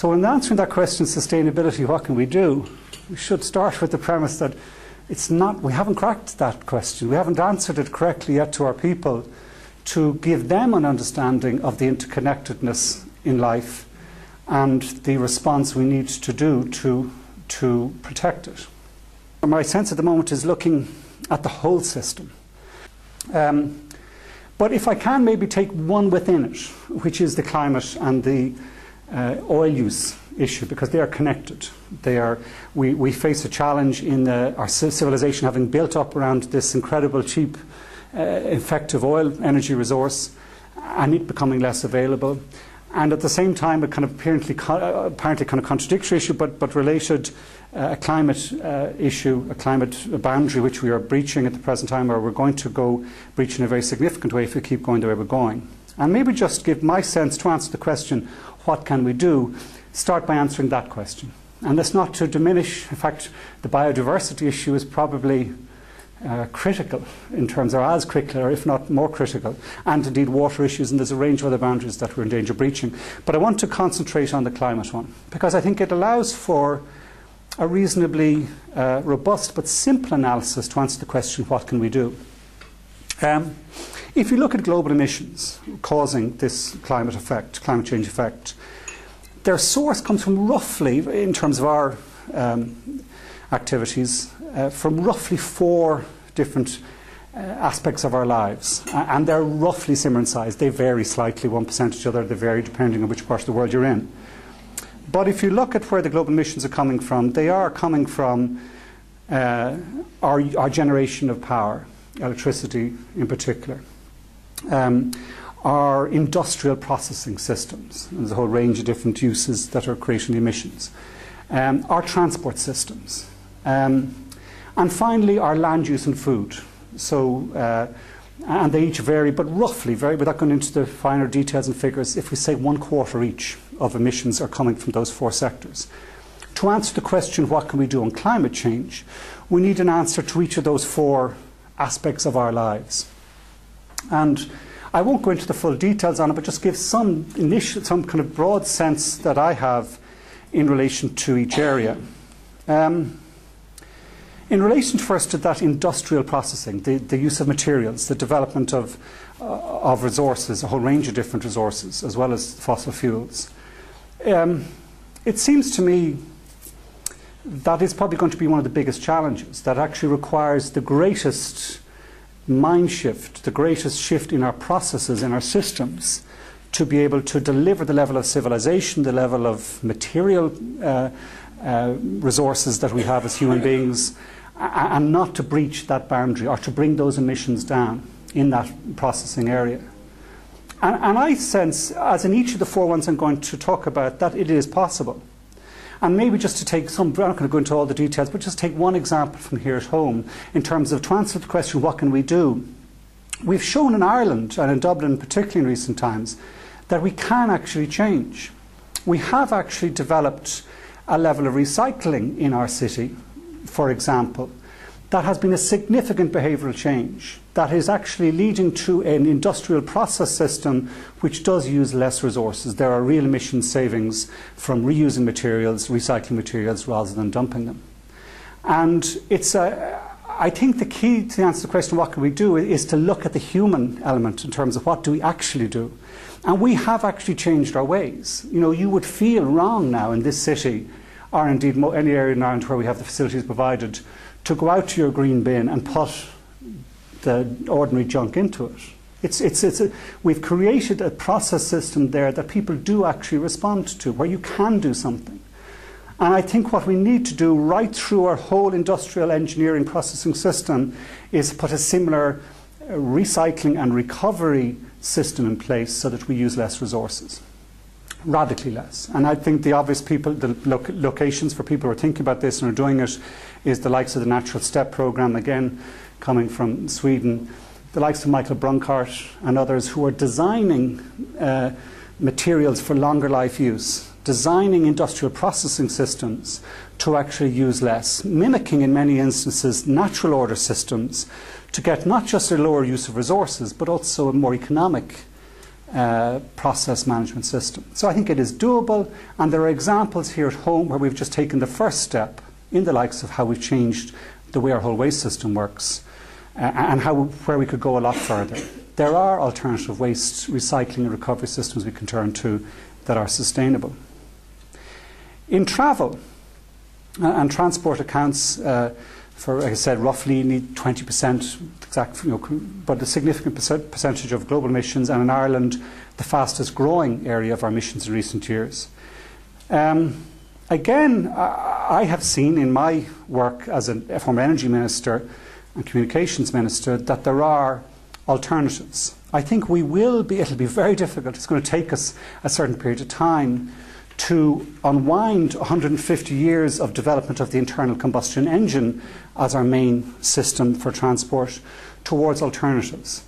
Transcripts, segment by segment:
So in answering that question, sustainability, what can we do? We should start with the premise that we haven't cracked that question. We haven't answered it correctly yet to our people to give them an understanding of the interconnectedness in life and the response we need to do to protect it. My sense at the moment is looking at the whole system. But if I can maybe take one within it, which is the climate and the oil use issue, because they are connected. We face a challenge in our civilization having built up around this incredible, cheap, effective oil energy resource, and it becoming less available. And at the same time, a kind of apparently kind of contradictory issue, but related, a climate issue, a climate boundary which we are breaching at the present time, or we're going to go breach in a very significant way if we keep going the way we're going. And maybe just give my sense to answer the question, what can we do? Start by answering that question. And that's not to diminish, in fact, the biodiversity issue is probably critical in terms of as critical, or if not more critical, and indeed water issues, and there's a range of other boundaries that we're in danger of breaching. But I want to concentrate on the climate one, because I think it allows for a reasonably robust but simple analysis to answer the question, what can we do? If you look at global emissions causing this climate change effect, their source comes from roughly, in terms of our activities, from roughly 4 different aspects of our lives. And they're roughly similar in size. They vary slightly, 1% each other. They vary depending on which part of the world you're in. But if you look at where the global emissions are coming from, they are coming from our generation of power, electricity in particular. Our industrial processing systems. There's a whole range of different uses that are creating the emissions. Our transport systems. And finally, our land use and food. So, and they each vary, but roughly, without going into the finer details and figures, if we say 1/4 each of emissions are coming from those 4 sectors. To answer the question, what can we do on climate change, we need an answer to each of those 4 aspects of our lives. And I won't go into the full details on it, but just give some kind of broad sense that I have in relation to each area. In relation first to that industrial processing, the use of materials, the development of resources, a whole range of different resources, as well as fossil fuels. It seems to me that is probably going to be one of the biggest challenges, that actually requires the greatest mind shift, the greatest shift in our processes, in our systems, to be able to deliver the level of civilization, the level of material resources that we have as human beings, and not to breach that boundary or to bring those emissions down in that processing area. And I sense, as in each of the 4 ones I'm going to talk about, that it is possible. And maybe just to take some, I'm not going to go into all the details, but just take one example from here at home in terms of, to answer the question, what can we do? We've shown in Ireland, and in Dublin particularly in recent times, that we can actually change. We have actually developed a level of recycling in our city, for example, that has been a significant behavioural change that is actually leading to an industrial process system which does use less resources. There are real emission savings from reusing materials, recycling materials, rather than dumping them. And it's I think the key to answer the question, what can we do, is to look at the human element in terms of what do we actually do. And we have actually changed our ways. You know, you would feel wrong now in this city, or indeed any area in Ireland where we have the facilities provided, to go out to your green bin and put the ordinary junk into it. We've created a process system there that people do actually respond to, where you can do something. And I think what we need to do right through our whole industrial engineering processing system is put a similar recycling and recovery system in place so that we use less resources. Radically less. And I think the obvious locations for people who are thinking about this and are doing it is the likes of the Natural Step Programme, again coming from Sweden, the likes of Michael Brunkart and others who are designing materials for longer life use, designing industrial processing systems to actually use less, mimicking in many instances natural order systems to get not just a lower use of resources but also a more economic process management system. So I think it is doable, and there are examples here at home where we've just taken the first step in the likes of how we've changed the way our whole waste system works, and where we could go a lot further. There are alternative waste recycling and recovery systems we can turn to that are sustainable. In travel, and transport accounts for, like I said, roughly 20%, but a significant percentage of global emissions, and in Ireland, the fastest growing area of our emissions in recent years. Again, I have seen in my work as a former energy minister and communications minister that there are alternatives. I think it'll be very difficult. It's going to take us a certain period of time to unwind 150 years of development of the internal combustion engine as our main system for transport towards alternatives,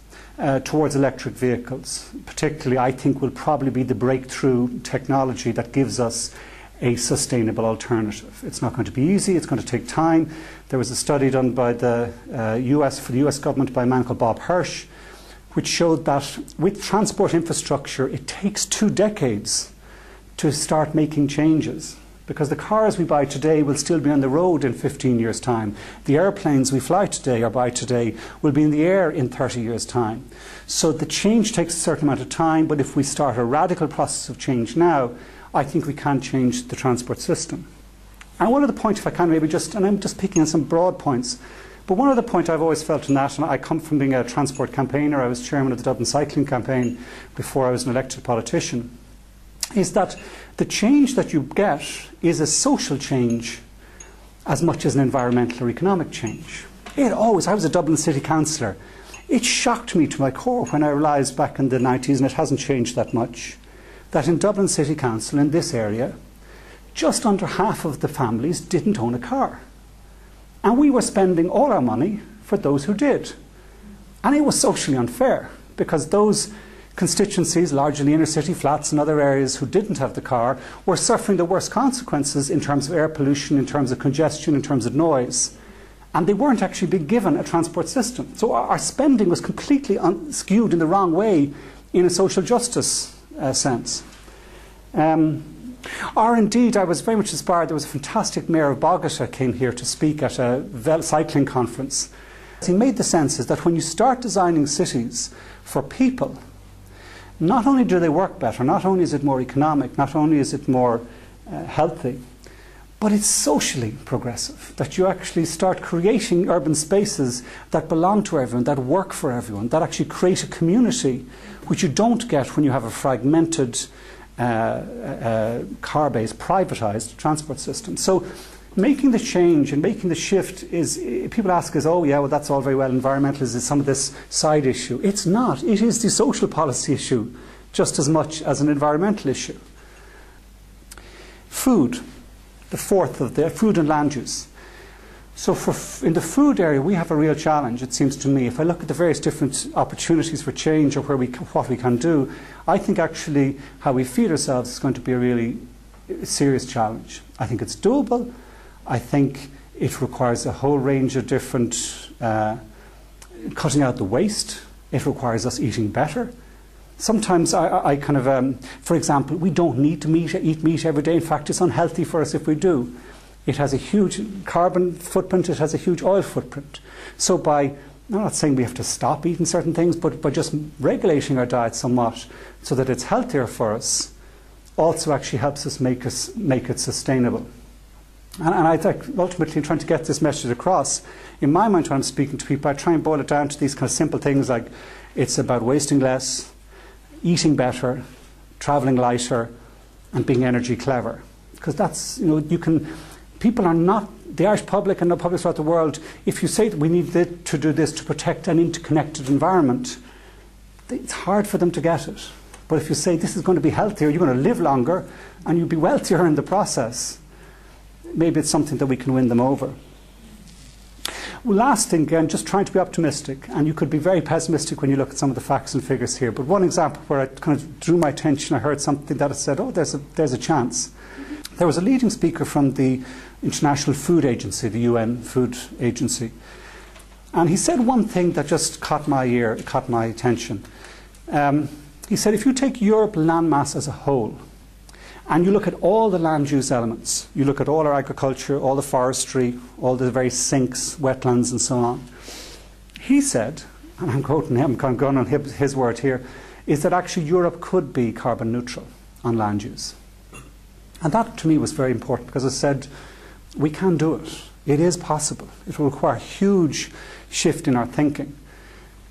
towards electric vehicles. Particularly, I think, will probably be the breakthrough technology that gives us a sustainable alternative. It's not going to be easy, it's going to take time. There was a study done by the US government by a man called Bob Hirsch, which showed that with transport infrastructure, it takes 2 decades to start making changes, because the cars we buy today will still be on the road in 15 years' time. The airplanes we fly today or buy today will be in the air in 30 years' time. So the change takes a certain amount of time, but if we start a radical process of change now, I think we can change the transport system. And one of the points, if I can maybe just, and I'm just picking on some broad points, but one other point I've always felt in that, and I come from being a transport campaigner, I was chairman of the Dublin cycling campaign before I was an elected politician, is that the change that you get is a social change as much as an environmental or economic change. I was a Dublin city councillor. It shocked me to my core when I realised back in the 90s, and it hasn't changed that much, that in Dublin City Council in this area, just under half of the families didn't own a car. And we were spending all our money for those who did. And it was socially unfair, because those constituencies, largely inner city flats and other areas who didn't have the car, were suffering the worst consequences in terms of air pollution, in terms of congestion, in terms of noise. And they weren't actually being given a transport system. So our spending was completely skewed in the wrong way in a social justice sense. Or indeed, I was very much inspired. There was a fantastic mayor of Bogota came here to speak at a cycling conference. He made the sense is that when you start designing cities for people, not only do they work better, not only is it more economic, not only is it more healthy, but it's socially progressive, that you actually start creating urban spaces that belong to everyone, that work for everyone, that actually create a community, which you don't get when you have a fragmented, car-based, privatised transport system. So making the change and making the shift is, people ask us, oh yeah, well that's all very well, environmental is some of this side issue. It's not. It is the social policy issue just as much as an environmental issue. Food. The fourth of the food and land use. So in the food area, we have a real challenge, it seems to me. If I look at the various different opportunities for change or what we can do, I think actually how we feed ourselves is going to be a really serious challenge. I think it's doable. I think it requires a whole range of different, cutting out the waste. It requires us eating better. Sometimes I kind of, for example, we don't need to eat meat every day. In fact, it's unhealthy for us if we do. It has a huge carbon footprint. It has a huge oil footprint. So I'm not saying we have to stop eating certain things, but by just regulating our diet somewhat so that it's healthier for us, also actually helps us make it sustainable. And I think ultimately trying to get this message across, in my mind when I'm speaking to people, I try and boil it down to these kind of simple things like it's about wasting less, eating better, travelling lighter, and being energy clever. Because that's, people are not, the Irish public and the public throughout the world, if you say that we need to do this to protect an interconnected environment, it's hard for them to get it. But if you say this is going to be healthier, you're going to live longer, and you'll be wealthier in the process, maybe it's something that we can win them over. Well, last thing, again, just trying to be optimistic, and you could be very pessimistic when you look at some of the facts and figures here, but one example where I kind of drew my attention, I heard something that said, oh, there's a chance. There was a leading speaker from the International Food Agency, the UN Food Agency, and he said one thing that just caught my ear, caught my attention. He said, if you take Europe landmass as a whole, and you look at all the land use elements, you look at all our agriculture, all the forestry, all the various sinks, wetlands and so on, he said, and I'm quoting him, I'm going on his word here, is that actually Europe could be carbon neutral on land use. And that to me was very important, because it said, we can do it. It is possible. It will require a huge shift in our thinking,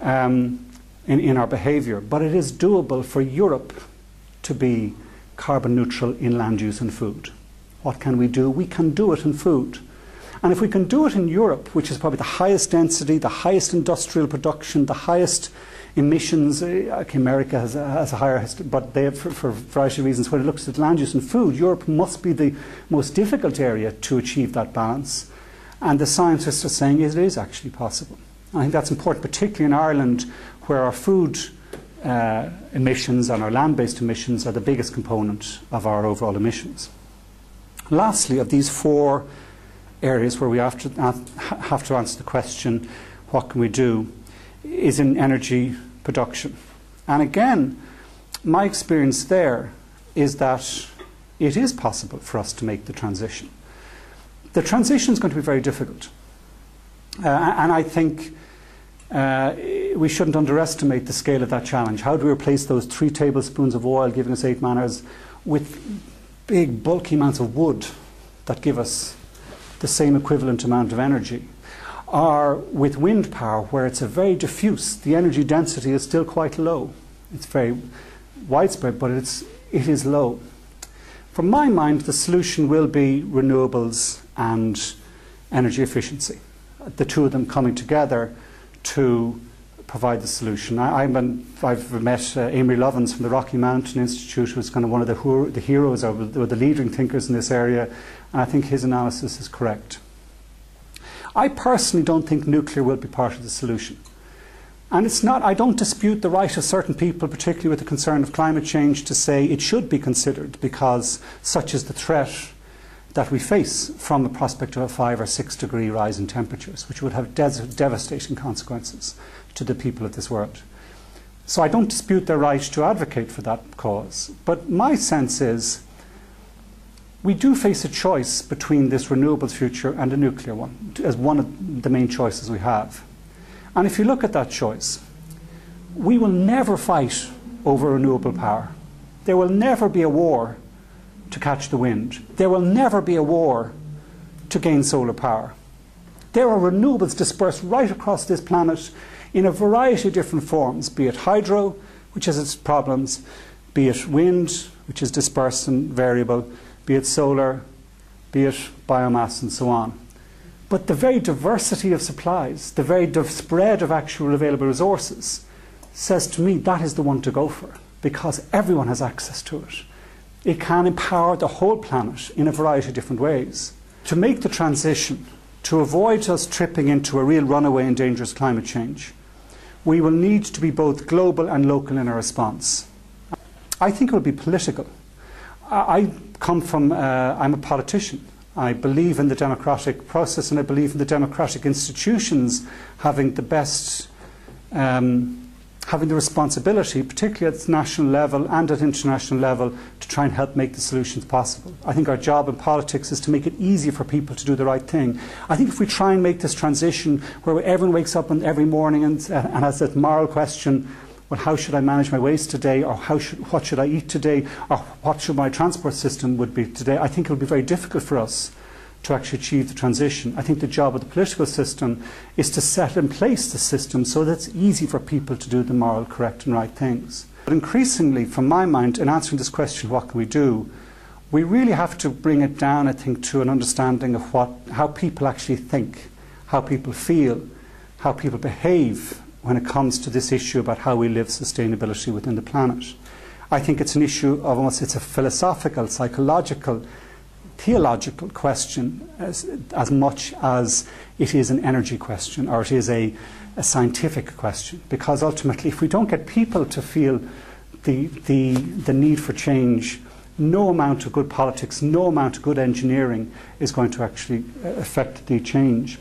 in our behaviour, but it is doable for Europe to be carbon neutral in land use and food. What can we do? We can do it in food. And if we can do it in Europe, which is probably the highest density, the highest industrial production, the highest emissions, America has a higher, but they have, for a variety of reasons, when it looks at land use and food, Europe must be the most difficult area to achieve that balance. And the scientists are saying it is actually possible. I think that's important, particularly in Ireland, where our food emissions and our land-based emissions are the biggest component of our overall emissions. Lastly, of these four areas where we have to answer the question, what can we do, is in energy production. And again, my experience there is that it is possible for us to make the transition. The transition is going to be very difficult. And I think we shouldn't underestimate the scale of that challenge. How do we replace those 3 tablespoons of oil giving us 8 man-hours with big bulky amounts of wood that give us the same equivalent amount of energy? Or with wind power, where it's a very diffuse, the energy density is still quite low. It's very widespread, but it is low. From my mind, the solution will be renewables and energy efficiency, the two of them coming together to provide the solution. I've met Eamon Ryan from the Rocky Mountain Institute, who's kind of one of the heroes or the leading thinkers in this area, and I think his analysis is correct. I personally don't think nuclear will be part of the solution. And it's not, I don't dispute the right of certain people, particularly with the concern of climate change, to say it should be considered, because such is the threat that we face from the prospect of a 5 or 6 degree rise in temperatures, which would have devastating consequences to the people of this world. So I don't dispute their right to advocate for that cause. But my sense is we do face a choice between this renewables future and a nuclear one, as one of the main choices we have. And if you look at that choice, we will never fight over renewable power. There will never be a war to catch the wind. There will never be a war to gain solar power. There are renewables dispersed right across this planet in a variety of different forms, be it hydro, which has its problems, be it wind, which is dispersed and variable, be it solar, be it biomass and so on. But the very diversity of supplies, the very spread of actual available resources, says to me that is the one to go for, because everyone has access to it. It can empower the whole planet in a variety of different ways. To make the transition, to avoid us tripping into a real runaway and dangerous climate change, we will need to be both global and local in our response. I think it will be political. I'm a politician. I believe in the democratic process, and I believe in the democratic institutions having the best, having the responsibility, particularly at the national level and at international level, to try and help make the solutions possible. I think our job in politics is to make it easy for people to do the right thing. I think if we try and make this transition where everyone wakes up every morning and has that moral question, well, how should I manage my waste today, or what should I eat today, or what should my transport system would be today, I think it would be very difficult for us to actually achieve the transition. I think the job of the political system is to set in place the system so that it's easy for people to do the moral, correct and right things. But increasingly, from my mind, in answering this question, what can we do, we really have to bring it down, I think, to an understanding of how people actually think, how people feel, how people behave when it comes to this issue about how we live sustainability within the planet. I think it's an issue of almost, it's a philosophical, psychological, theological question as much as it is an energy question, or it is a scientific question. Because ultimately, if we don't get people to feel the need for change, no amount of good politics, no amount of good engineering is going to actually affect the change.